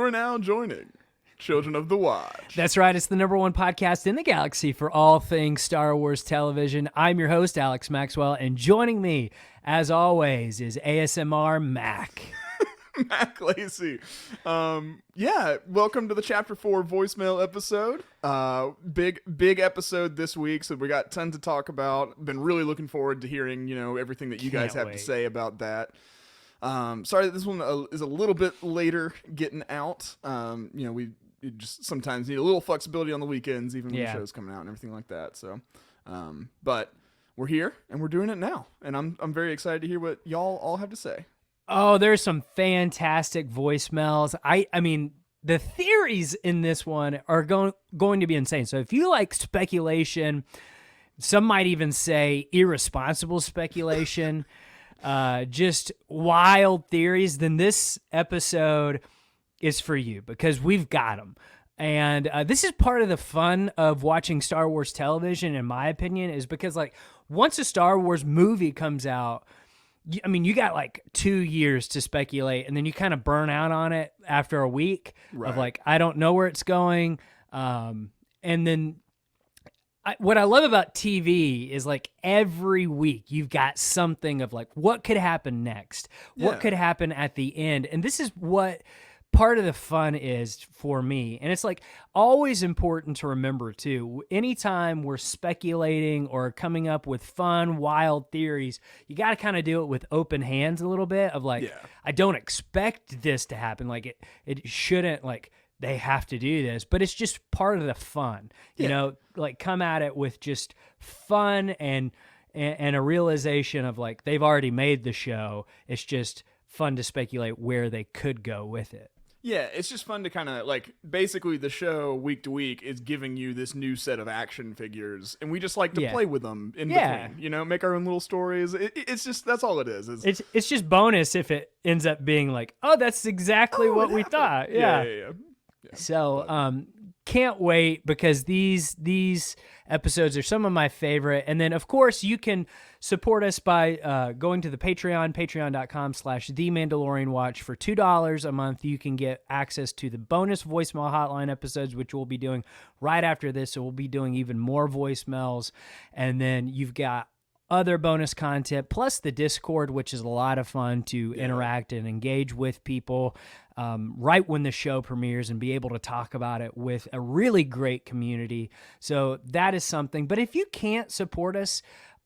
are now joining Children of the Watch. That's right. It's the #1 podcast in the galaxy for all things Star Wars television. I'm your host, Alex Maxwell, and joining me, as always, is ASMR Mac. Mac Lacey. Welcome to the Chapter 4 voicemail episode. Big episode this week, so we got tons to talk about. Been really looking forward to hearing, everything that you guys have to say about that. Sorry that this one is a little bit later getting out. We just sometimes need a little flexibility on the weekends, even when the show's coming out and everything like that. So, but we're here and we're doing it now, and I'm very excited to hear what y'all all have to say. Oh, there's some fantastic voicemails. I mean, the theories in this one are going to be insane. So if you like speculation, some might even say irresponsible speculation, just wild theories, then this episode is for you because we've got them. And this is part of the fun of watching Star Wars television, in my opinion, is because once a Star Wars movie comes out, you got 2 years to speculate, and then you kind of burn out on it after a week of I don't know where it's going. And then what I love about TV is every week you've got something of what could happen next, what could happen at the end. And this is what part of the fun is for me. And it's always important to remember too, anytime we're speculating or coming up with fun, wild theories, you got to kind of do it with open hands a little bit of I don't expect this to happen. It shouldn't, they have to do this, but it's just part of the fun, come at it with just fun and a realization of they've already made the show. It's just fun to speculate where they could go with it. Yeah, it's just fun to kind of basically the show week to week is giving you this new set of action figures, and we just like to play with them in between, make our own little stories. It's just, that's all it is. It's just bonus if it ends up being oh, that's exactly what we thought. Yeah. So, can't wait because these episodes are some of my favorite. And then, of course, you can support us by going to the Patreon, patreon.com/TheMandalorianWatch. For $2 a month, you can get access to the bonus voicemail hotline episodes, which we'll be doing right after this. So we'll be doing even more voicemails. And then you've got other bonus content, plus the Discord, which is a lot of fun to interact and engage with people right when the show premieres and be able to talk about it with a really great community. So that is something. But if you can't support us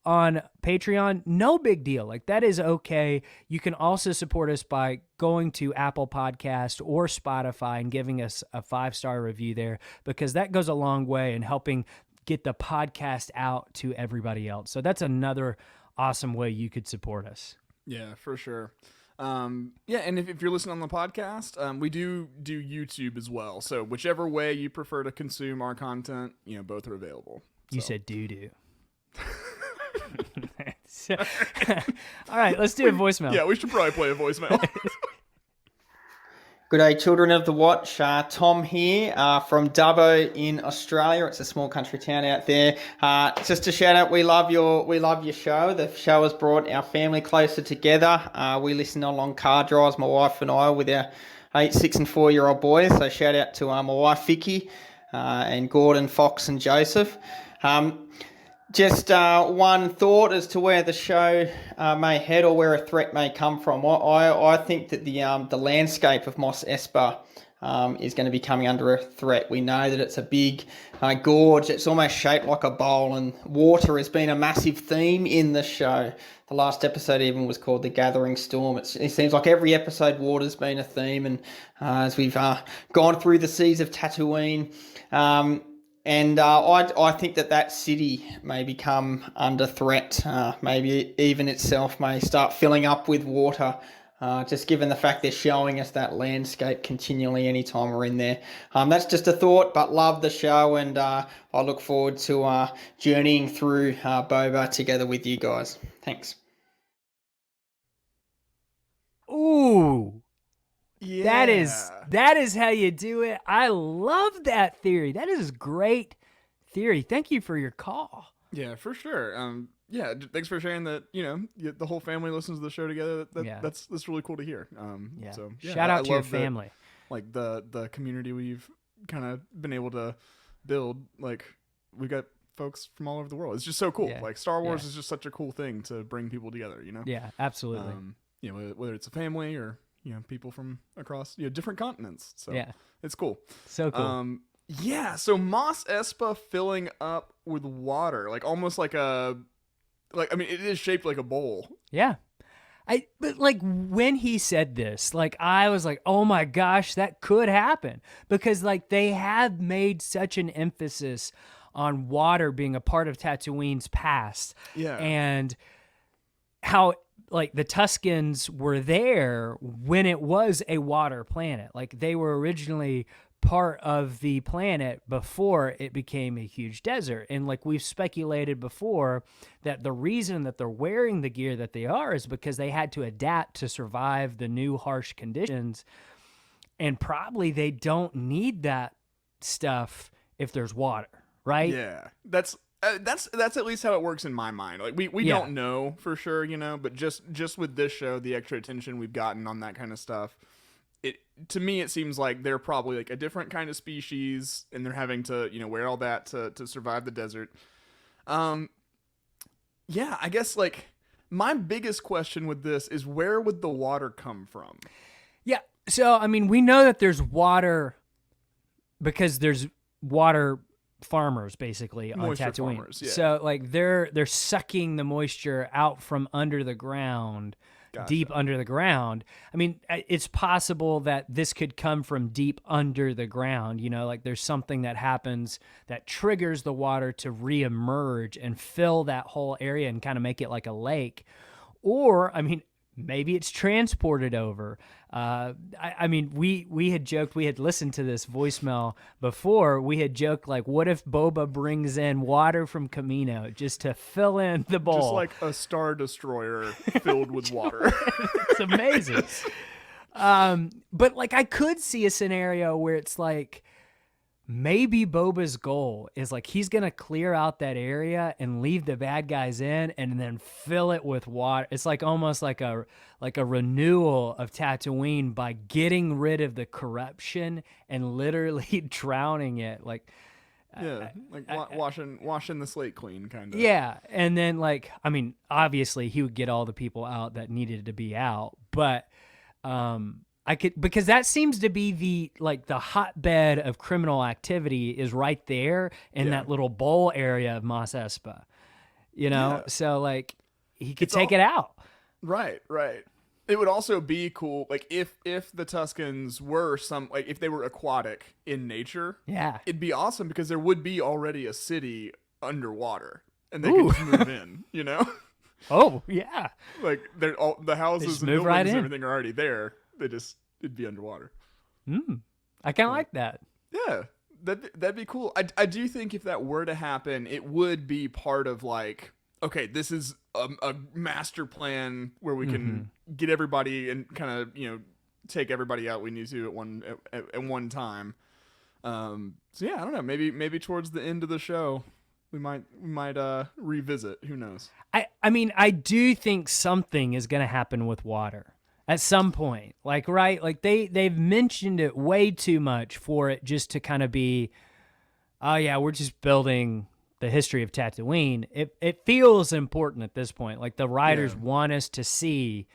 on Patreon, no big deal. That is okay. You can also support us by going to Apple Podcast or Spotify and giving us a 5-star review there, because that goes a long way in helping get the podcast out to everybody else. So that's another awesome way you could support us. Yeah, for sure. And if you're listening on the podcast, we do YouTube as well. So whichever way you prefer to consume our content, both are available. You said doo-doo. All right, let's do a voicemail. Yeah, we should probably play a voicemail. Good day, Children of the Watch. Tom here from Dubbo in Australia. It's a small country town out there. Just a shout out, we love your show. The show has brought our family closer together. We listen on long car drives, my wife and I, with our 8, 6 and 4-year-old boys. So shout out to my wife Vicky and Gordon, Fox and Joseph. Just one thought as to where the show may head or where a threat may come from. I think that the landscape of Mos Espa is going to be coming under a threat. We know that it's a big gorge. It's almost shaped like a bowl, and water has been a massive theme in the show. The last episode even was called The Gathering Storm. It seems like every episode water's been a theme, and as we've gone through the seas of Tatooine, and I think that city may become under threat. Maybe even itself may start filling up with water, just given the fact they're showing us that landscape continually anytime we're in there. That's just a thought, but love the show, and I look forward to journeying through Boba together with you guys. Thanks. Ooh. Yeah. That is how you do it. I love that theory. That is great theory. Thank you for your call. Yeah, for sure. Thanks for sharing that. The whole family listens to the show together. That's really cool to hear. Shout out to your family. like the community we've kind of been able to build. Like we got folks from all over the world. It's just so cool. Yeah. Like Star Wars is just such a cool thing to bring people together, you know? Yeah, absolutely. You know, whether it's a family or, you know, people from across, you know, different continents. So yeah, it's cool. so cool. Yeah, so Mos Espa filling up with water, like almost like I mean, it is shaped like a bowl. Yeah. But like when he said this, like I was like, oh my gosh, that could happen, because like they have made such an emphasis on water being a part of Tatooine's past. Yeah. And how like the Tuscans were there when it was a water planet. Like they were originally part of the planet before it became a huge desert. And like we've speculated before, that the reason that they're wearing the gear that they are is because they had to adapt to survive the new harsh conditions. And probably they don't need that stuff if there's water, right? Yeah. That's at least how it works in my mind. Like we don't know for sure, you know, but just with this show, the extra attention we've gotten on that kind of stuff, to me it seems like they're probably like a different kind of species, and they're having to, you know, wear all that to survive the desert. Yeah, I guess like my biggest question with this is, where would the water come from? Yeah. So I mean, we know that there's water because there's water farmers basically on Moisture Tatooine. farmers, yeah. So like they're sucking the moisture out from under the ground. Gotcha. Deep under the ground. I mean, it's possible that this could come from deep under the ground. You know, like there's something that happens that triggers the water to reemerge and fill that whole area and kind of make it like a lake. Or, I mean, maybe it's transported over. I mean, we had joked, we had listened to this voicemail before. We had joked, like, what if Boba brings in water from Camino just to fill in the bowl? Just like a Star Destroyer filled with water. It's amazing. But like, I could see a scenario where it's like, maybe Boba's goal is like he's going to clear out that area and leave the bad guys in and then fill it with water. It's like almost like a renewal of Tatooine by getting rid of the corruption and literally drowning it. Like, yeah, like washing the slate clean, kind of. yeah. And then like, I mean, obviously he would get all the people out that needed to be out, but I could, because that seems to be the hotbed of criminal activity is right there in that little bowl area of Mos Espa, you know? Yeah. So like he could take it out. Right. It would also be cool, like if the Tuscans were if they were aquatic in nature, Yeah. it'd be awesome because there would be already a city underwater and they could just move in, you know? Oh yeah. Like all the houses just and move buildings right and in. everything are already there. It'd be underwater. I kind of like that. Yeah, that'd be cool. I do think if that were to happen, it would be part of like, okay, this is a master plan where we can get everybody and kind of, you know, take everybody out we need to at one time. So yeah, I don't know. Maybe towards the end of the show, we might revisit. Who knows? I mean, I do think something is going to happen with water at some point. Like, right? Like they've mentioned it way too much for it just to kind of be, oh yeah, we're just building the history of Tatooine. It feels important at this point. Like the writers want us to see,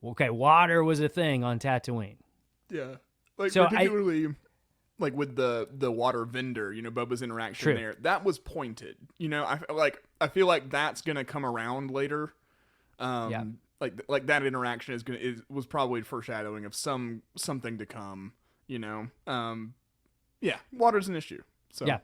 okay, water was a thing on Tatooine. Yeah. Like So particularly like with the water vendor, you know, Boba's interaction there. That was pointed. You know, I feel like that's gonna come around later. Like that interaction was probably foreshadowing of something to come, you know. Yeah, water's an issue. So Yeah.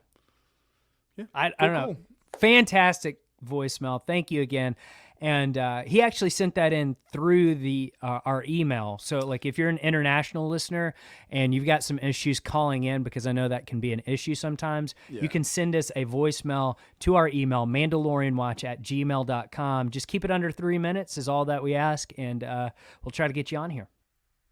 I Cool, don't know. cool. Fantastic voicemail. Thank you again. And he actually sent that in through our email. So like if you're an international listener and you've got some issues calling in, because I know that can be an issue sometimes, you can send us a voicemail to our email, mandalorianwatch@gmail.com. Just keep it under 3 minutes is all that we ask, and we'll try to get you on here.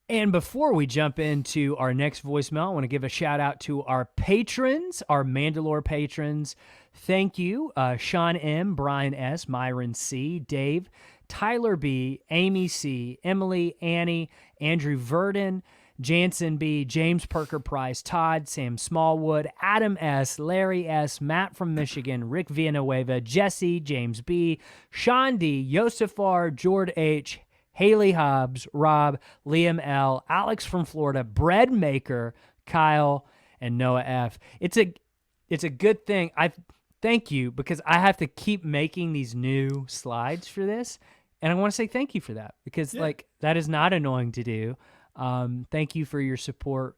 And before we jump into our next voicemail, I want to give a shout out to our patrons, our Mandalore patrons. Thank you, Sean M., Brian S., Myron C., Dave, Tyler B., Amy C., Emily, Annie, Andrew Verdon, Jansen B, James Parker Price, Todd, Sam Smallwood, Adam S, Larry S, Matt from Michigan, Rick Villanueva, Jesse, James B, Sean D, Yosef R, Jord H, Haley Hobbs, Rob, Liam L, Alex from Florida, Bread Maker, Kyle, and Noah F. It's a good thing. Thank you, because I have to keep making these new slides for this, and I want to say thank you for that, because like that is not annoying to do. Thank you for your support,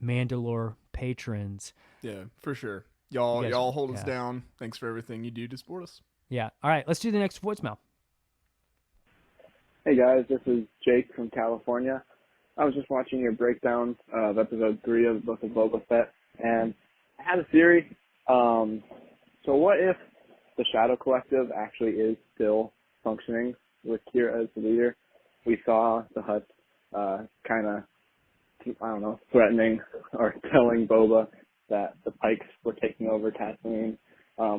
Mandalore patrons. Yeah, for sure. Y'all hold us down. Thanks for everything you do to support us. Yeah. All right, let's do the next voicemail. Hey guys, this is Jake from California. I was just watching your breakdown of episode 3 of the Book of Boba Fett, and I had a theory. So what if the Shadow Collective actually is still functioning with Kira as the leader? We saw the Hutts kind of, I don't know, threatening or telling Boba that the Pikes were taking over Tatooine,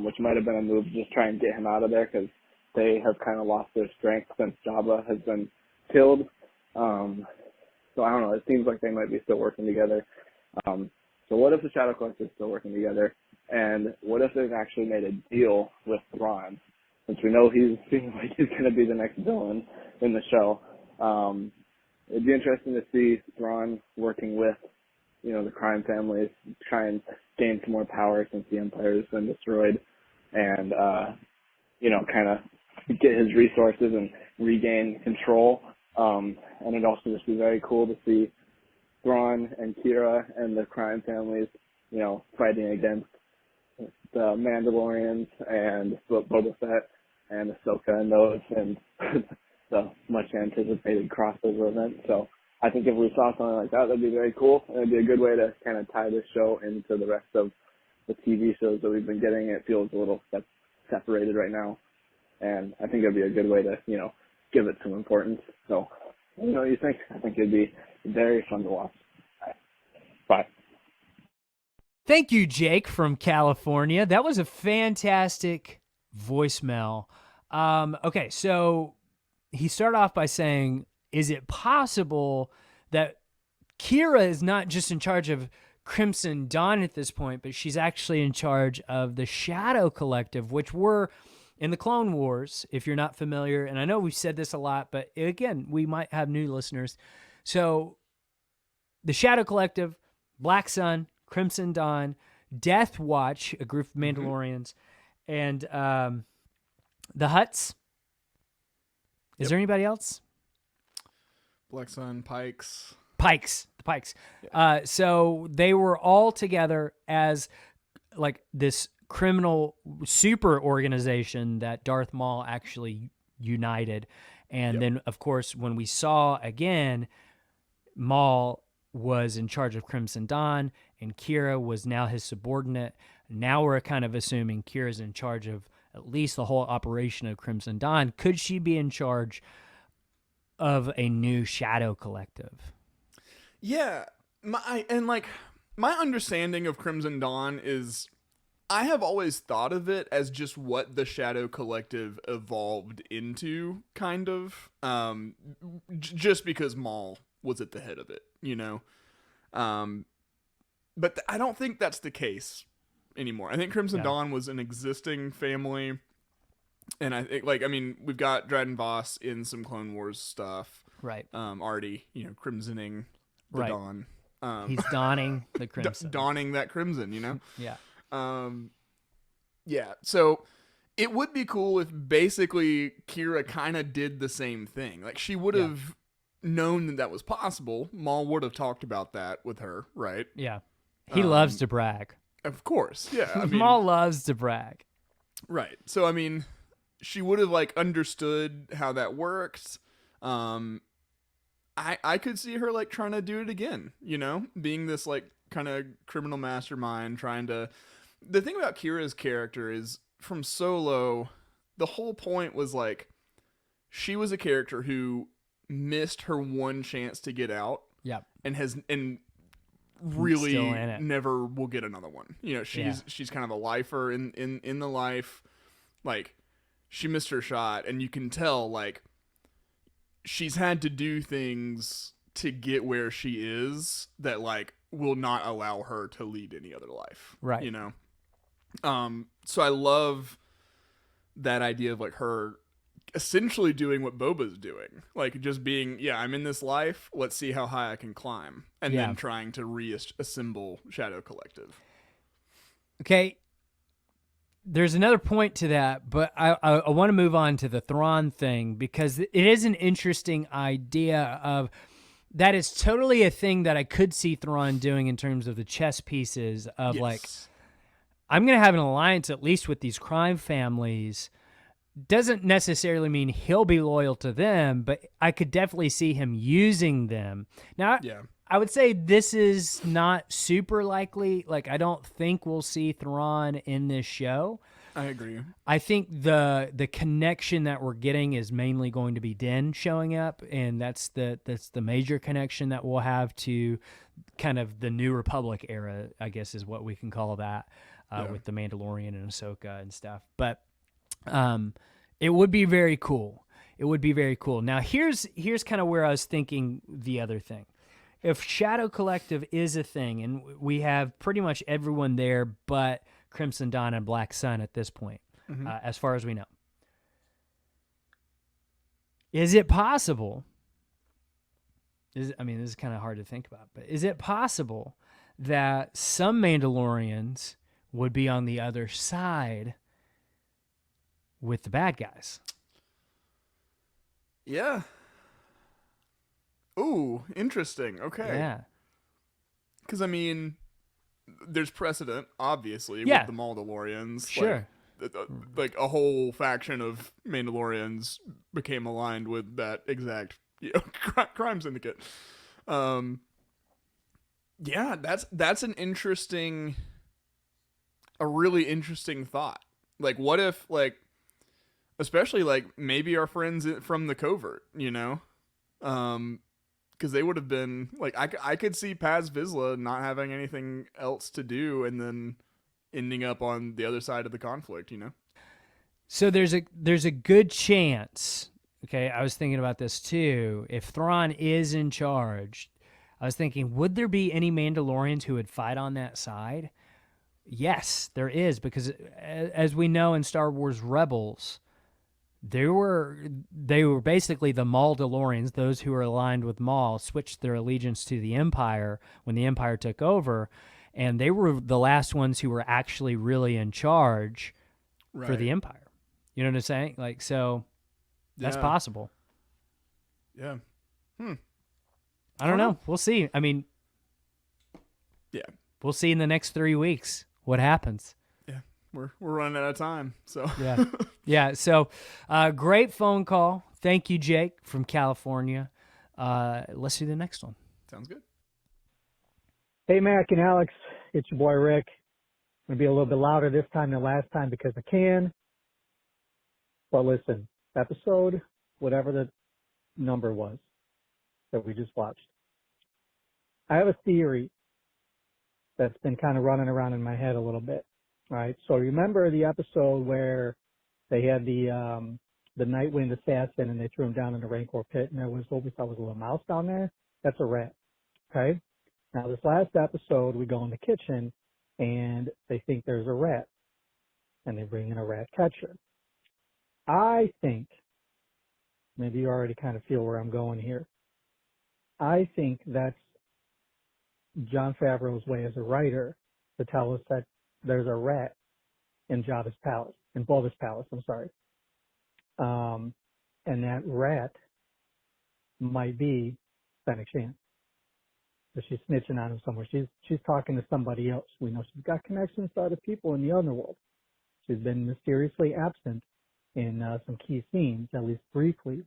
which might have been a move to just try and get him out of there, because they have kind of lost their strength since Jabba has been killed. So I don't know, it seems like they might be still working together. So what if the Shadow Collective is still working together? And what if they've actually made a deal with Thrawn? Since we know he's going to be the next villain in the show. It'd be interesting to see Thrawn working with, the crime families, try and gain some more power since the Empire has been destroyed, and, kind of get his resources and regain control. And it'd also just be very cool to see Thrawn and Kira and the crime families, fighting against the Mandalorians and Boba Fett and Ahsoka and those, and the much anticipated crossover event. So I think if we saw something like that, that'd be very cool. And it'd be a good way to kind of tie this show into the rest of the TV shows that we've been getting. It feels a little separated right now. And I think it'd be a good way to, give it some importance. So, what do you think? I think it'd be very fun to watch. Bye. Thank you, Jake from California. That was a fantastic voicemail. Okay, so he started off by saying, is it possible that Kira is not just in charge of Crimson Dawn at this point, but she's actually in charge of the Shadow Collective, which were in the Clone Wars, if you're not familiar. And I know we've said this a lot, but again, we might have new listeners. So the Shadow Collective, Black Sun, Crimson Dawn, Death Watch, a group of Mandalorians, and the Hutts. Is there anybody else? Black Sun, Pikes. The Pikes. Yeah. So they were all together as like this criminal super organization that Darth Maul actually united. And then, of course, when we saw again, Maul was in charge of Crimson Dawn, and Kira was now his subordinate. Now we're kind of assuming Kira's in charge of at least the whole operation of Crimson Dawn. Could she be in charge of a new Shadow Collective? Yeah, my understanding of Crimson Dawn is, I have always thought of it as just what the Shadow Collective evolved into, kind of, just because Maul was at the head of it, but I don't think that's the case anymore. I think Crimson Dawn was an existing family, and I think, we've got Dryden Voss in some Clone Wars stuff, right? Already, crimsoning the dawn. He's donning the crimson, donning that crimson, Yeah. Yeah. So it would be cool if basically Kira kind of did the same thing. Like, she would have known that was possible. Maul would have talked about that with her, right? Yeah. He loves to brag. Of course. Yeah. Maul loves to brag. Right. So, she would have understood how that works. I could see her trying to do it again, being this kind of criminal mastermind, trying to. The thing about Kira's character is, from Solo, the whole point was she was a character who missed her one chance to get out. Yep. And really never will get another one. She's kind of a lifer in the life. She missed her shot, and you can tell she's had to do things to get where she is that like will not allow her to lead any other life. Right. You know? So I love that idea of like her essentially doing what Boba's doing. Like just being, yeah, I'm in this life, let's see how high I can climb. And then trying to reassemble Shadow Collective. Okay. There's another point to that, but I want to move on to the Thrawn thing because it is an interesting idea of that is totally a thing that I could see Thrawn doing in terms of the chess pieces of like, I'm going to have an alliance at least with these crime families. Doesn't necessarily mean he'll be loyal to them, but I could definitely see him using them. Now, I would say this is not super likely. Like, I don't think we'll see Thrawn in this show. I agree. I think the connection that we're getting is mainly going to be Din showing up, and that's the major connection that we'll have to kind of the New Republic era, I guess is what we can call that, with the Mandalorian and Ahsoka and stuff. But it would be very cool. It would be very cool. Now, here's kind of where I was thinking the other thing. If Shadow Collective is a thing, and we have pretty much everyone there but Crimson Dawn and Black Sun at this point, as far as we know, is it possible? This is kind of hard to think about, but is it possible that some Mandalorians would be on the other side with the bad guys? Yeah. Ooh, interesting. Okay. Yeah. Because, I mean, there's precedent, obviously, with the Mandalorians. Sure. Like a whole faction of Mandalorians became aligned with that exact crime syndicate. Yeah, that's an interesting, a really interesting thought. Like, what if, like, especially, like, maybe our friends from the covert, you know? Because they would have been, like, I could see Paz Vizsla not having anything else to do and then ending up on the other side of the conflict, you know? So there's a good chance, okay, I was thinking about this too, if Thrawn is in charge, I was thinking, would there be any Mandalorians who would fight on that side? Yes, there is, because as we know in Star Wars Rebels, they were basically the Mandalorians, those who were aligned with Maul, switched their allegiance to the Empire when the Empire took over, and they were the last ones who were actually really in charge for the Empire. You know what I'm saying? Like, so that's possible. Yeah. I don't know. We'll see. I mean, we'll see in the next 3 weeks what happens. Yeah. We're running out of time. So yeah. So great phone call. Thank you, Jake from California. Let's do the next one. Sounds good. Hey, Mac and Alex. It's your boy, Rick. I'm going to be a little bit louder this time than last time because I can. But listen, episode, whatever the number was that we just watched. I have a theory that's been kind of running around in my head a little bit. All right. So remember the episode where they had the Nightwind assassin and they threw him down in the Rancor pit and there was what we thought was a little mouse down there? That's a rat. Okay. Now this last episode, we go in the kitchen and they think there's a rat and they bring in a rat catcher. I think, maybe you already kind of feel where I'm going here. I think that's Jon Favreau's way as a writer to tell us that there's a rat in Boba's palace, I'm sorry. And that rat might be Fennec Shand. So she's snitching on him somewhere. She's talking to somebody else. We know she's got connections to other people in the underworld. She's been mysteriously absent in some key scenes, at least briefly.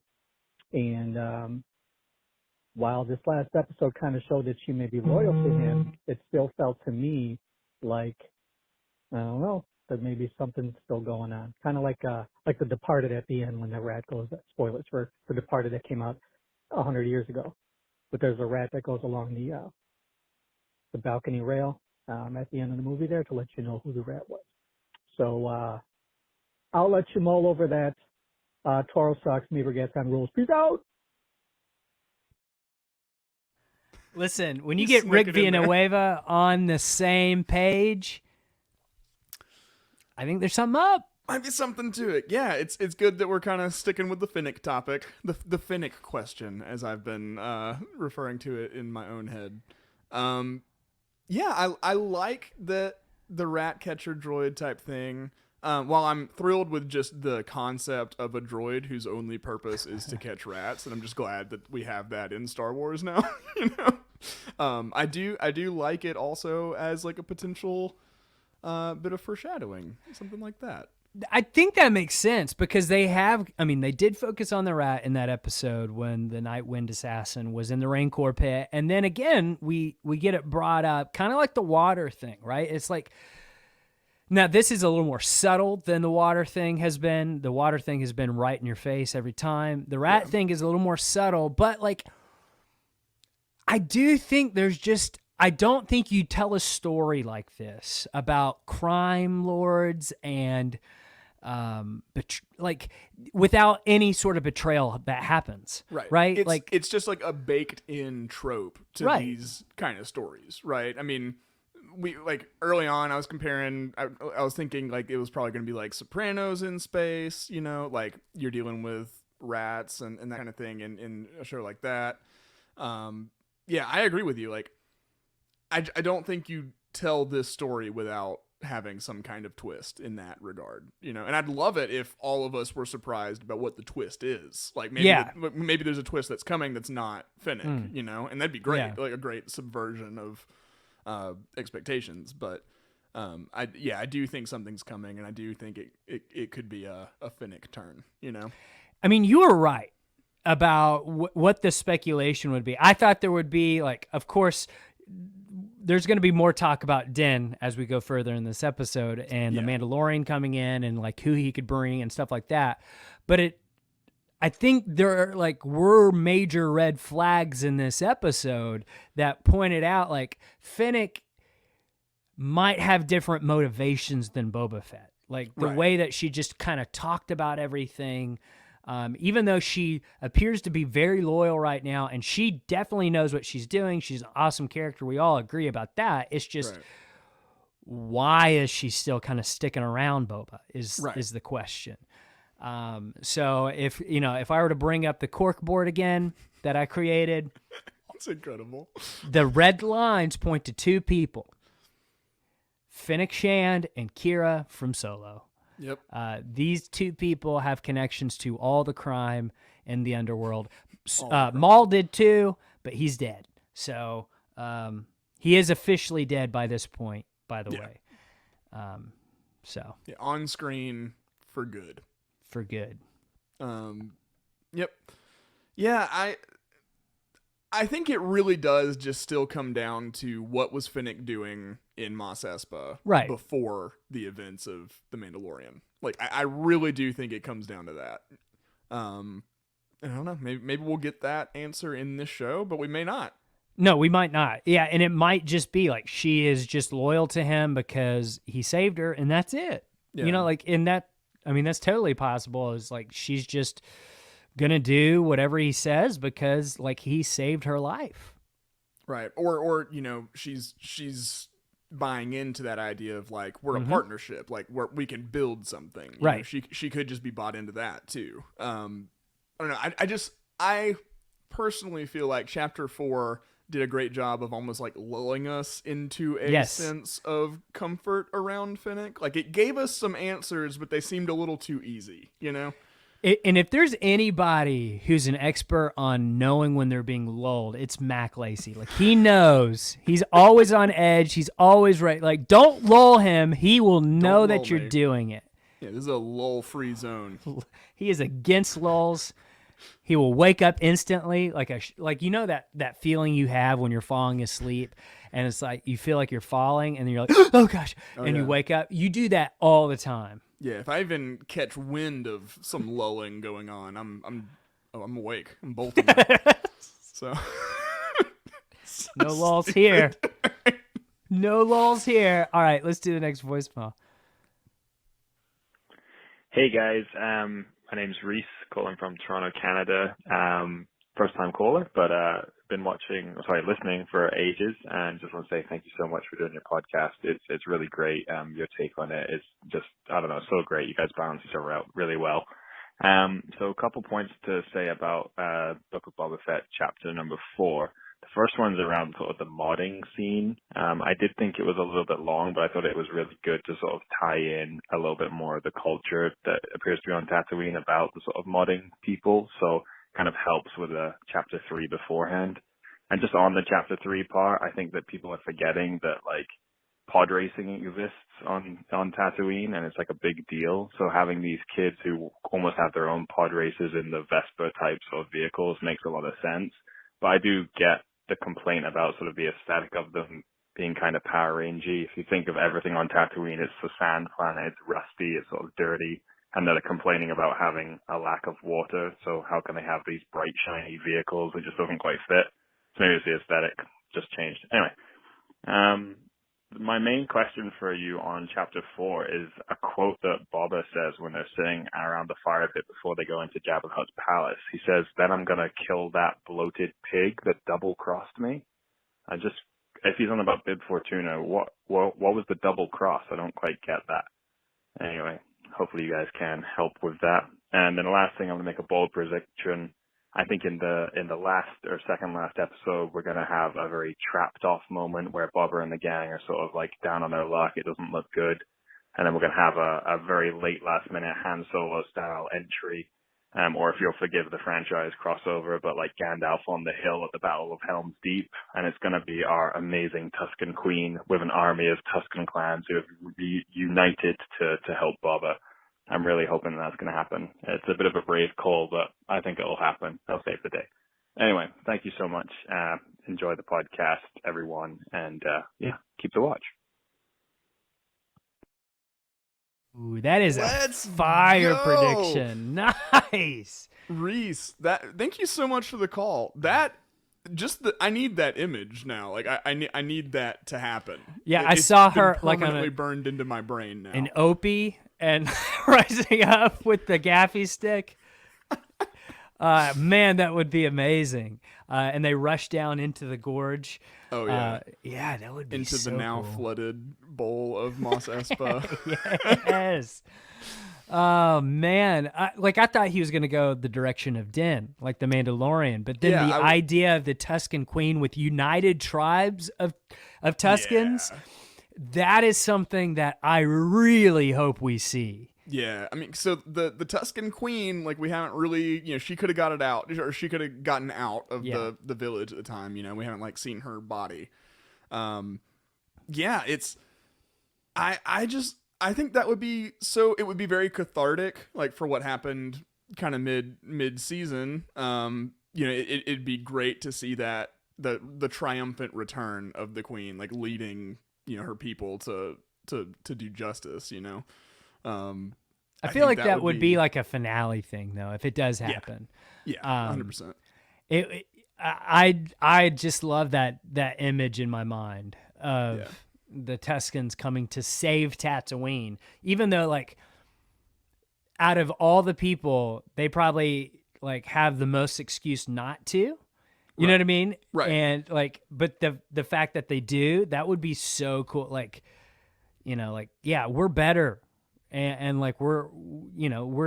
And while this last episode kind of showed that she may be loyal to him, it still felt to me like, I don't know, there may be something still going on. Kind of like The Departed at the end when the rat goes, spoilers for The Departed that came out 100 years ago. But there's a rat that goes along the balcony rail at the end of the movie there to let you know who the rat was. So I'll let you mull over that. Toro sucks. Meaver gets on rules. Peace out. Listen, when you get Rick Villanueva on the same page, I think there's something up. Might be something to it. Yeah, it's good that we're kind of sticking with the Finnick topic, the Finnick question, as I've been referring to it in my own head. Yeah, I like the rat catcher droid type thing. While I'm thrilled with just the concept of a droid whose only purpose is to catch rats, and I'm just glad that we have that in Star Wars now. You know, I do like it also as like a potential bit of foreshadowing, something like that. I think that makes sense because they did focus on the rat in that episode when the Night Wind Assassin was in the Rancor pit. And then again, we get it brought up kind of like the water thing, right? It's like, now this is a little more subtle than the water thing has been. The water thing has been right in your face every time. The rat thing is a little more subtle, but like, I do think I don't think you tell a story like this about crime lords and like without any sort of betrayal that happens, right? It's just like a baked in trope to these kind of stories, right? I mean, we like early on I was comparing, I was thinking like it was probably going to be like Sopranos in space, you know, like you're dealing with rats and that kind of thing in a show like that. Yeah, I agree with you. Like, I don't think you tell this story without having some kind of twist in that regard, you know. And I'd love it if all of us were surprised about what the twist is. Like maybe there's a twist that's coming that's not Finnick, you know, and that'd be great, like a great subversion of expectations. But I do think something's coming, and I do think it could be a Finnick turn, you know. I mean, you were right about what the speculation would be. I thought there would be, like, of course, there's going to be more talk about Din as we go further in this episode and the Mandalorian coming in and like who he could bring and stuff like that. But I think there were major red flags in this episode that pointed out like Finnick might have different motivations than Boba Fett. Like the way that she just kind of talked about everything. Even though she appears to be very loyal right now, and she definitely knows what she's doing. She's an awesome character. We all agree about that. It's just, why is she still kind of sticking around Boba is the question. So if I were to bring up the cork board again that I created, it's incredible. The red lines point to two people, Fennec Shand and Kira from Solo. Yep. These two people have connections to all the crime in the underworld. Maul did too, but he's dead. So he is officially dead by this point, by the way. On screen for good. For good. Yep. Yeah, I think it really does just still come down to what was Finnick doing in Mos Espa before the events of The Mandalorian. Like, I really do think it comes down to that. I don't know. Maybe we'll get that answer in this show, but we may not. No, we might not. Yeah, and it might just be like she is just loyal to him because he saved her, and that's it. Yeah. You know, like in that, I mean, that's totally possible. Is like she's just gonna do whatever he says because like he saved her life. Right. Or you know, she's buying into that idea of like we're a partnership, like we can build something. You know, she could just be bought into that too. I don't know. I personally feel like Chapter 4 did a great job of almost like lulling us into a sense of comfort around Finnick. Like it gave us some answers, but they seemed a little too easy, you know? And if there's anybody who's an expert on knowing when they're being lulled, it's Mac Lacey. Like he knows. He's always on edge. He's always right. Like don't lull him. He will know that you're doing it. Yeah, this is a lull-free zone. He is against lulls. He will wake up instantly, like you know that feeling you have when you're falling asleep, and it's like you feel like you're falling, and then you're like, oh gosh, you wake up. You do that all the time. Yeah, if I even catch wind of some lulling going on, I'm awake. I'm bolting. So no lulls here. No lulls here. All right, let's do the next voicemail. Hey guys, my name's Reese, calling from Toronto, Canada. First time caller, but been listening for ages, and just want to say thank you so much for doing your podcast. It's really great. Your take on it is just, I don't know, so great. You guys balance each other out really well. So a couple points to say about Book of Boba Fett chapter number 4. The first one's around sort of the modding scene. I did think it was a little bit long, but I thought it was really good to sort of tie in a little bit more of the culture that appears to be on Tatooine about the sort of modding people. So kind of helps with chapter 3 beforehand. And just on the chapter 3 part, I think that people are forgetting that like pod racing exists on Tatooine, and it's like a big deal. So having these kids who almost have their own pod races in the Vespa type sort of vehicles makes a lot of sense. But I do get the complaint about sort of the aesthetic of them being kind of Power Rangey. If you think of everything on Tatooine, it's the sand planet, it's rusty, it's sort of dirty, and they're complaining about having a lack of water. So how can they have these bright, shiny vehicles? It just doesn't quite fit. So maybe it's the aesthetic just changed. Anyway, my main question for you on chapter 4 is a quote that Boba says when they're sitting around the fire pit before they go into Jabba the Hutt's palace. He says, "Then I'm going to kill that bloated pig that double-crossed me." If he's on about Bib Fortuna, what was the double cross? I don't quite get that. Anyway, hopefully you guys can help with that. And then the last thing, I'm going to make a bold prediction. I think in the last or second last episode, we're going to have a very trapped off moment where Boba and the gang are sort of like down on their luck. It doesn't look good. And then we're going to have a very late last minute Han Solo style entry. Or if you'll forgive the franchise crossover, but like Gandalf on the hill at the Battle of Helm's Deep. And it's going to be our amazing Tusken Queen with an army of Tusken clans who have united to help Boba. I'm really hoping that's going to happen. It's a bit of a brave call, but I think it'll happen. They'll save the day. Anyway, thank you so much. Enjoy the podcast, everyone. And keep the watch. Ooh, that is a fire prediction. Nice. Reese, thank you so much for the call. I need that image now. Like I need that to happen. Yeah, I saw her like permanently burned into my brain now. An Opie and rising up with the gaffy stick. Man, that would be amazing. And they rush down into the gorge. Oh yeah, yeah, that would be into so the now cool. flooded bowl of Mos Espa. Yes. Oh man, I thought he was gonna go the direction of Din, like the Mandalorian, but then the idea of the Tusken Queen with united tribes of Tuskens, that is something that I really hope we see. Yeah, I mean, so the Tusken Queen, like we haven't really, she could have got it out, or she could have gotten out of the village at the time. We haven't like seen her body. I think that would be it would be very cathartic, like for what happened kind of mid season. It'd be great to see that the triumphant return of the Queen, like leading her people to do justice. I feel like that would be like a finale thing, though, if it does happen. Yeah, 100%. I just love that image in my mind of the Tuskens coming to save Tatooine, even though like out of all the people, they probably like have the most excuse not to. You know what I mean? Right. And like, but the fact that they do, that would be so cool. Like, we're better. And like we're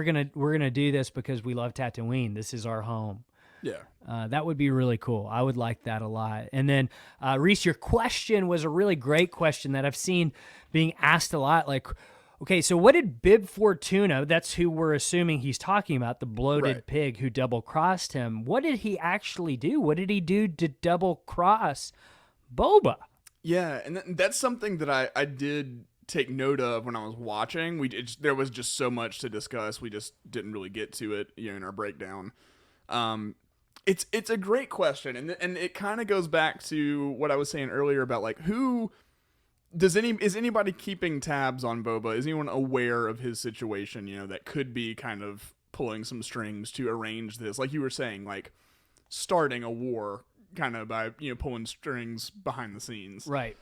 gonna do this because we love Tatooine. This is our home. Yeah, that would be really cool. I would like that a lot. And then Reese, your question was a really great question that I've seen being asked a lot. Like, okay, so what did Bib Fortuna? That's who we're assuming he's talking about, the bloated pig who double crossed him. What did he actually do? What did he do to double cross Boba? Yeah, and that's something that I did take note of when I was watching. There was just so much to discuss. We just didn't really get to it, in our breakdown. It's a great question, and it kind of goes back to what I was saying earlier about like is anybody keeping tabs on Boba? Is anyone aware of his situation? That could be kind of pulling some strings to arrange this, like you were saying, like starting a war kind of by pulling strings behind the scenes, right?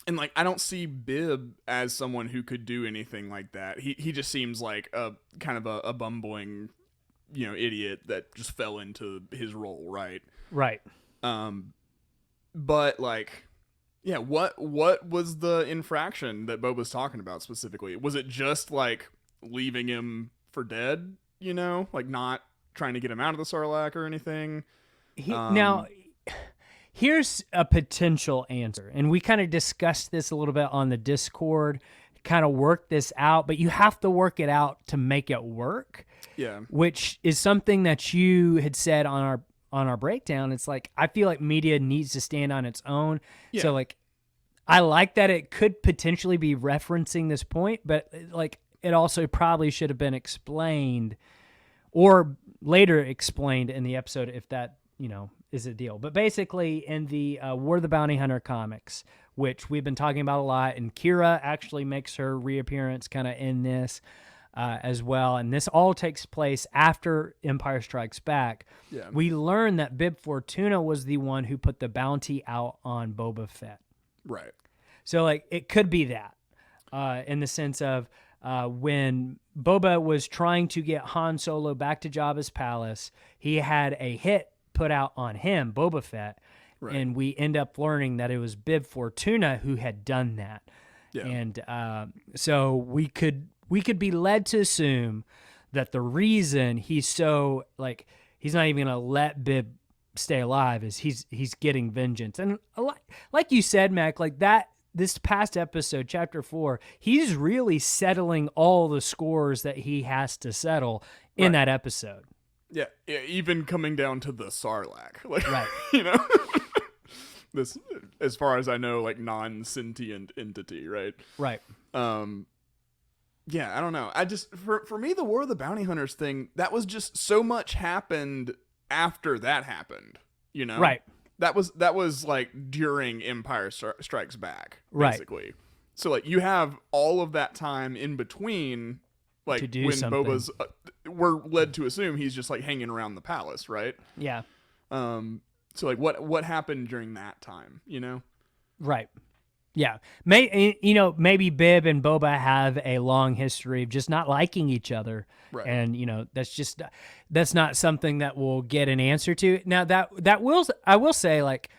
And like, I don't see Bib as someone who could do anything like that. He just seems like a kind of a bumbling, idiot that just fell into his role, right? Right. But like, yeah, what was the infraction that Boba's talking about specifically? Was it just like leaving him for dead, like not trying to get him out of the Sarlacc or anything? Now, here's a potential answer, and we kind of discussed this a little bit on the Discord, kind of work this out, but you have to work it out to make it work. Yeah. Which is something that you had said on our breakdown. It's like, I feel like media needs to stand on its own. Yeah. So like, I like that it could potentially be referencing this point, but like, it also probably should have been explained or later explained in the episode if that, is a deal. But basically in the War of the Bounty Hunter comics, which we've been talking about a lot, and Kira actually makes her reappearance kind of in this as well. And this all takes place after Empire Strikes Back. Yeah. We learn that Bib Fortuna was the one who put the bounty out on Boba Fett. Right. So like, it could be that in the sense of when Boba was trying to get Han Solo back to Jabba's palace, he had a hit put out on him, Boba Fett, Right. and we end up learning that it was Bib Fortuna who had done that. Yeah. And so we could be led to assume that the reason he's so like he's not even gonna let Bib stay alive is he's getting vengeance. And like you said, Mac, like that. This past episode, Chapter 4, he's really settling all the scores that he has to settle in that episode. Yeah, even coming down to the Sarlacc, like, Right. This, as far as I know, like non-sentient entity, right? Right. Yeah, I don't know. I just for me, the War of the Bounty Hunters thing, that was just so much happened after that happened, Right. That was like during Empire Strikes Back, Right. basically. So like you have all of that time in between, like To do when something. Boba's, we're led to assume he's just like hanging around the palace, right? Yeah. So like what happened during that time, Right. Yeah. Maybe Bib and Boba have a long history of just not liking each other. Right. And, that's not something that we'll get an answer to. Now I will say, like,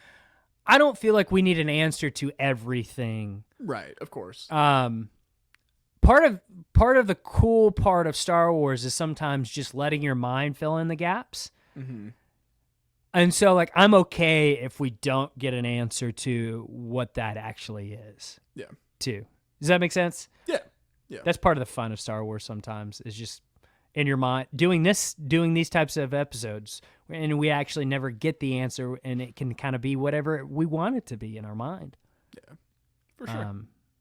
I don't feel like we need an answer to everything. Right, of course. Part of the cool part of Star Wars is sometimes just letting your mind fill in the gaps. Mm-hmm. And so, like, I'm okay if we don't get an answer to what that actually is. Yeah. Too. Does that make sense? Yeah. Yeah. That's part of the fun of Star Wars sometimes, is just in your mind doing these types of episodes, and we actually never get the answer, and it can kind of be whatever we want it to be in our mind. Yeah. For sure.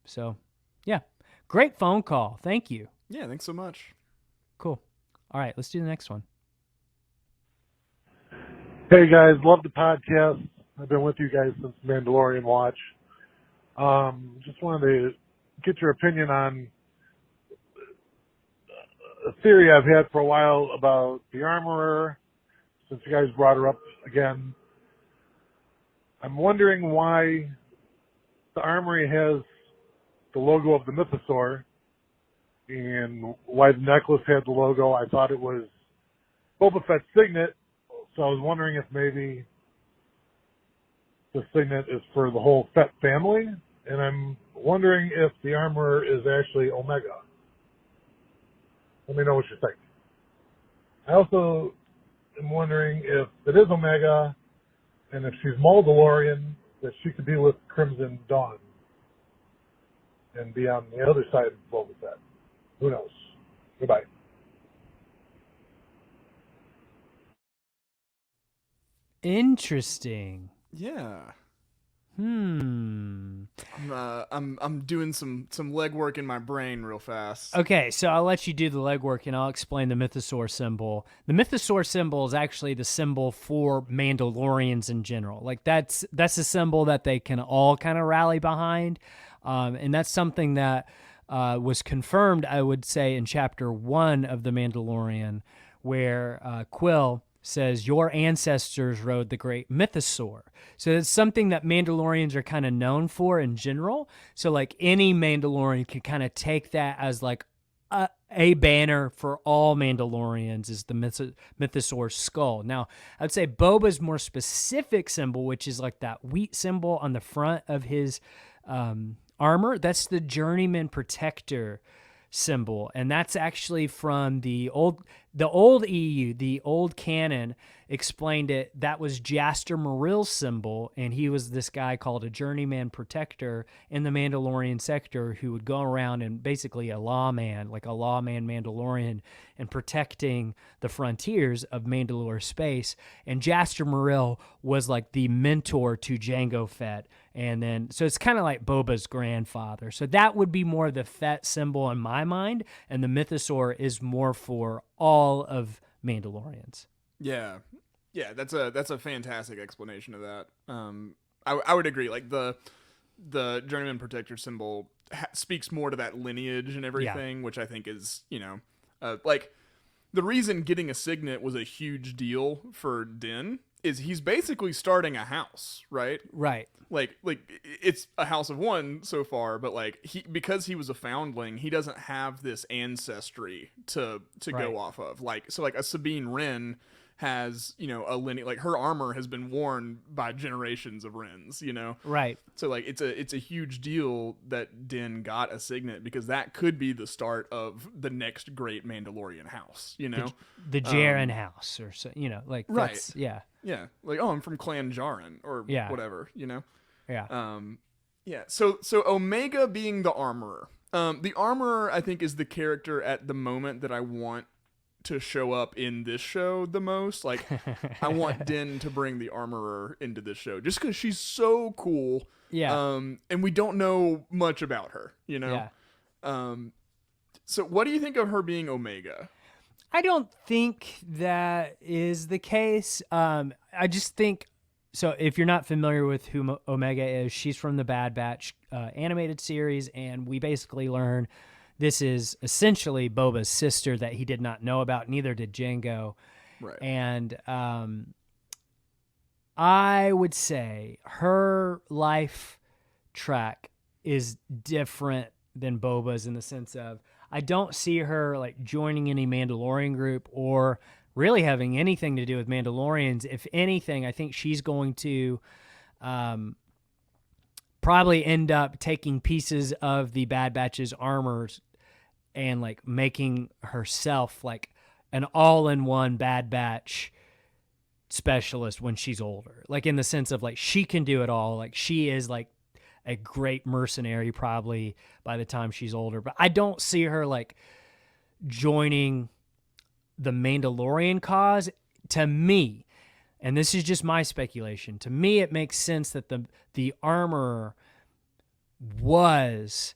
So, yeah. Great phone call. Thank you. Yeah, thanks so much. Cool. All right, let's do the next one. Hey guys, love the podcast. I've been with you guys since Mandalorian Watch. Just wanted to get your opinion on a theory I've had for a while about the Armorer, since you guys brought her up again. I'm wondering why the Armory has the logo of the Mythosaur and why the necklace had the logo. I thought it was Boba Fett's signet. So I was wondering if maybe the signet is for the whole Fett family, and I'm wondering if the Armorer is actually Omega. Let me know what you think. I also am wondering if it is Omega, and if she's Mandalorian, that she could be with Crimson Dawn and be on the other side of Boba Fett. Who knows? Goodbye. Interesting. Yeah. I'm doing some legwork in my brain real fast. Okay, so I'll let you do the legwork and I'll explain the Mythosaur symbol. The Mythosaur symbol is actually the symbol for Mandalorians in general. Like that's a symbol that they can all kind of rally behind. And that's something that was confirmed, I would say, in Chapter 1 of The Mandalorian, where Quill says, your ancestors rode the great Mythosaur. So it's something that Mandalorians are kind of known for in general. So like any Mandalorian can kind of take that as like a banner for all Mandalorians is the mythosaur skull. Now, I'd say Boba's more specific symbol, which is like that wheat symbol on the front of his armor, that's the Journeyman Protector symbol, and that's actually from the old EU, the old canon explained it. That was Jaster Morill's symbol, and he was this guy called a Journeyman Protector in the Mandalorian sector who would go around and basically a lawman, like a lawman Mandalorian, and protecting the frontiers of Mandalore space. And Jaster Morill was like the mentor to Jango Fett. And then, so it's kind of like Boba's grandfather. So that would be more the Fett symbol in my mind, and the mythosaur is more for all of Mandalorians. Yeah, that's a fantastic explanation of that. I would agree. Like the Journeyman Protector symbol speaks more to that lineage and everything, which I think is, like the reason getting a signet was a huge deal for Din is he's basically starting a house, right? Right. Like it's a house of one so far, but like because he was a foundling, he doesn't have this ancestry to go off of. Like so, like a Sabine Wren has a lineage. Like her armor has been worn by generations of Wrens. Right. So like it's a huge deal that Din got a signet because that could be the start of the next great Mandalorian house. The Jaren house, or so. Like right. That's, yeah. Yeah. Like I'm from Clan Jaren or whatever. Yeah. So Omega being the armorer. The armorer, I think, is the character at the moment that I want to show up in this show the most. Like, I want Din to bring the armorer into this show just because she's so cool. Yeah. And we don't know much about her, Yeah. So what do you think of her being Omega? I don't think that is the case. I just think, so if you're not familiar with who Omega is, she's from the Bad Batch animated series, and we basically learn this is essentially Boba's sister that he did not know about, neither did Jango. Right. And I would say her life track is different than Boba's in the sense of I don't see her like joining any Mandalorian group or really having anything to do with Mandalorians. If anything, I think she's going to probably end up taking pieces of the Bad Batch's armors and like making herself like an all-in-one Bad Batch specialist when she's older. Like in the sense of like she can do it all. Like she is like a great mercenary probably by the time she's older. But I don't see her like joining the Mandalorian cause. To me, and this is just my speculation, to me it makes sense that the armorer was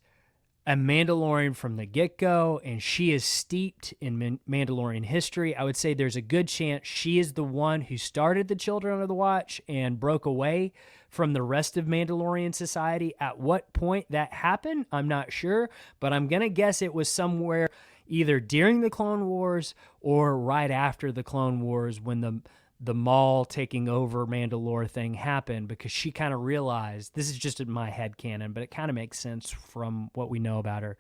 a Mandalorian from the get-go, and she is steeped in Mandalorian history. I would say there's a good chance she is the one who started the Children of the Watch and broke away from the rest of Mandalorian society. At what point that happened, I'm not sure, but I'm going to guess it was somewhere either during the Clone Wars or right after the Clone Wars when the Maul taking over Mandalore thing happened, because she kind of realized, this is just in my head canon, but it kind of makes sense from what we know about her.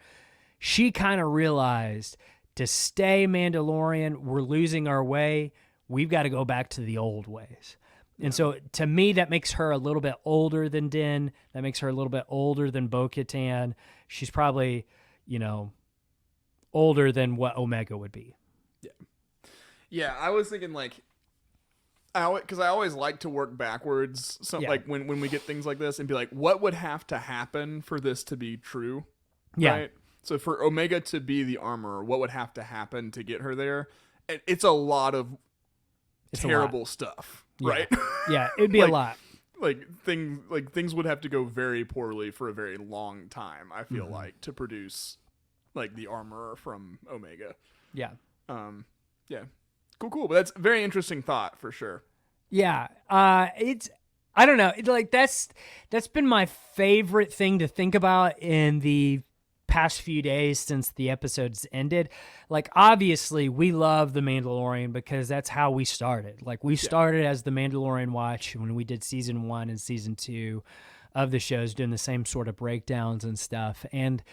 She kind of realized to stay Mandalorian, we're losing our way. We've got to go back to the old ways. And so to me, that makes her a little bit older than Din. That makes her a little bit older than Bo-Katan. She's probably, older than what Omega would be. Yeah, I was thinking like, because I always like to work backwards. So like when we get things like this and be like, what would have to happen for this to be true? Yeah. Right? So for Omega to be the armorer, what would have to happen to get her there? It's a lot of terrible stuff, right? Yeah, it'd be a lot. Things would have to go very poorly for a very long time, I feel like, to produce like the armorer from Omega. Yeah. Yeah. Cool. But that's a very interesting thought for sure. Yeah. I don't know. That's been my favorite thing to think about in the past few days since the episodes ended. Like, obviously we love The Mandalorian because that's how we started. Like we started as The Mandalorian Watch when we did season 1 and season 2 of the shows, doing the same sort of breakdowns and stuff. And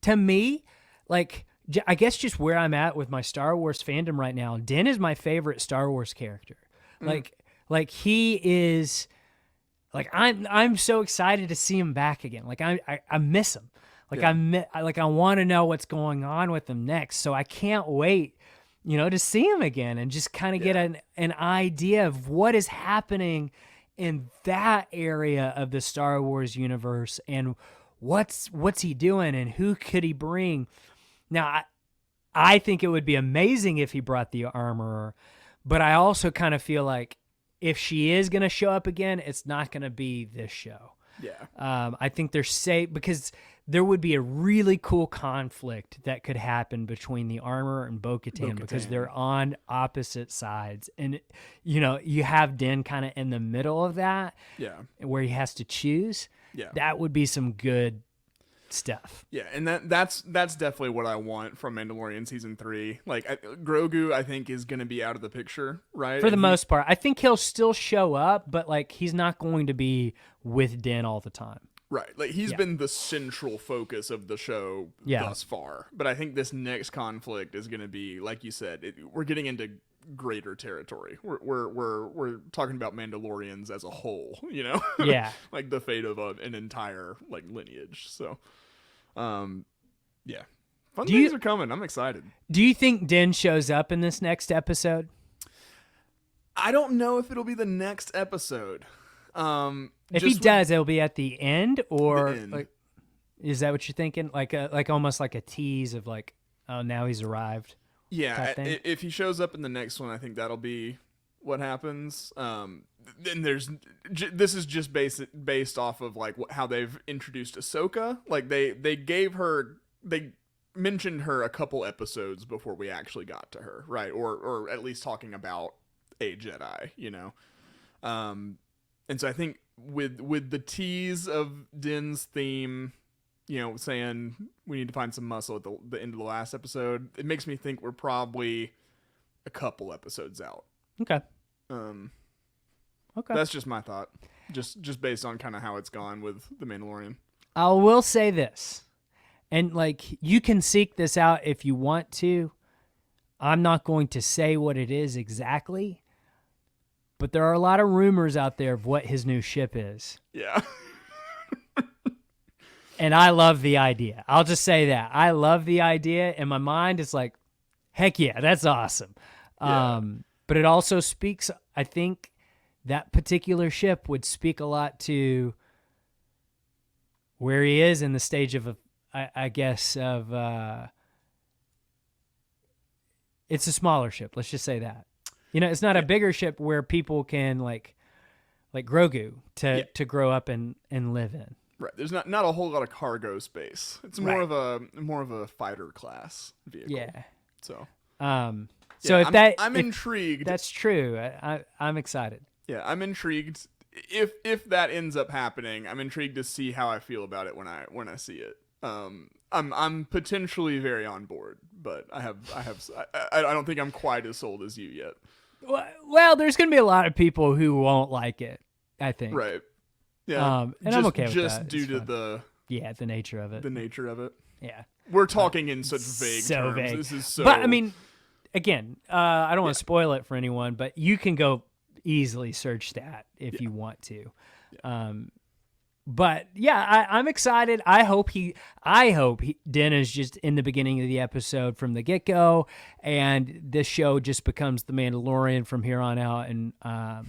to me, like, I guess just where I'm at with my Star Wars fandom right now, Din is my favorite Star Wars character. Like he is, like I'm so excited to see him back again. Like I miss him. Like I want to know what's going on with him next. So I can't wait, to see him again and just kind of get an idea of what is happening in that area of the Star Wars universe and what's he doing and who could he bring. Now, I think it would be amazing if he brought the Armorer, but I also kind of feel like if she is going to show up again, it's not going to be this show. Yeah. I think they're safe because there would be a really cool conflict that could happen between the Armorer and Bo-Katan because they're on opposite sides. And, you have Din kind of in the middle of that where he has to choose. Yeah. That would be some good stuff. Yeah, and that's definitely what I want from Mandalorian season 3. Like Grogu, I think is going to be out of the picture, right? For the most part, I think he'll still show up, but like he's not going to be with Din all the time. Right, like he's been the central focus of the show thus far. But I think this next conflict is going to be, like you said, we're getting into greater territory. We're talking about Mandalorians as a whole, Yeah, like the fate of an entire like lineage. So, fun things are coming. I'm excited. Do you think Din shows up in this next episode? I don't know if it'll be the next episode. If he does, it'll be at the end, or the end. like, is that what you're thinking? Like almost like a tease of like, oh, now he's arrived. Yeah, if he shows up in the next one, I think that'll be what happens. Then this is just based off of like how they've introduced Ahsoka. Like they mentioned her a couple episodes before we actually got to her, right? Or at least talking about a Jedi, And so I think with the tease of Din's theme, saying we need to find some muscle at the end of the last episode, it makes me think we're probably a couple episodes out. Okay. Okay. That's just my thought. Just based on kind of how it's gone with The Mandalorian. I will say this, and like you can seek this out if you want to. I'm not going to say what it is exactly, but there are a lot of rumors out there of what his new ship is. Yeah. And I love the idea. I'll just say that. I love the idea. In my mind, it's like, heck yeah, that's awesome. Yeah. But it also speaks, I think, that particular ship would speak a lot to where he is in the stage of, it's a smaller ship. Let's just say that. It's not a bigger ship where people can like Grogu to grow up and live in. Right. There's not a whole lot of cargo space. It's more of a fighter class vehicle. Yeah. So. So I'm intrigued. That's true. I'm excited. Yeah, I'm intrigued. If that ends up happening, I'm intrigued to see how I feel about it when I see it. I'm potentially very on board, but I don't think I'm quite as sold as you yet. Well, there's going to be a lot of people who won't like it, I think. Right. Yeah. And I'm okay with that. Just due to the nature of it. The nature of it. Yeah. We're talking in such vague terms. Vague. This is so. But I mean, again, I don't want to spoil it for anyone, but you can go easily search that if you want to. Yeah. But yeah, I'm excited. I hope Din is just in the beginning of the episode from the get-go, and this show just becomes The Mandalorian from here on out. And no,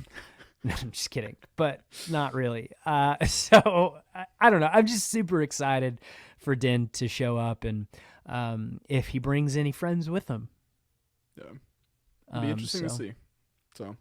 I'm just kidding, but not really. So I don't know. I'm just super excited for Din to show up, and if he brings any friends with him. Yeah, it'll be interesting to see. So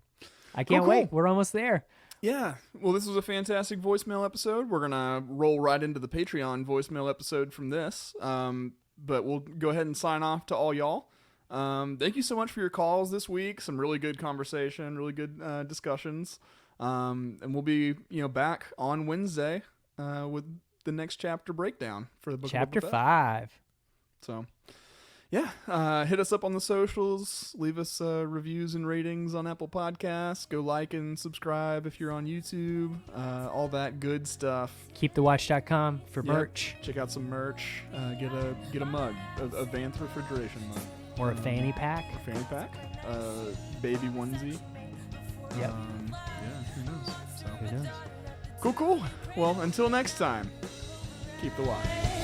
I can't wait. We're almost there. Yeah. Well, this was a fantastic voicemail episode. We're going to roll right into the Patreon voicemail episode from this. But we'll go ahead and sign off to all y'all. Thank you so much for your calls this week. Some really good conversation, really good discussions. And we'll be, back on Wednesday with the next chapter breakdown for the book. Chapter 5. So, yeah, hit us up on the socials. Leave us reviews and ratings on Apple Podcasts. Go like and subscribe if you're on YouTube. All that good stuff. KeepTheWatch.com for Yep. merch. Check out some merch. Get a mug, a Vanth refrigeration mug. Or a fanny pack. A fanny pack. Baby onesie. Yep. Yeah, who knows? So. Who knows? Cool. Well, until next time, keep the watch.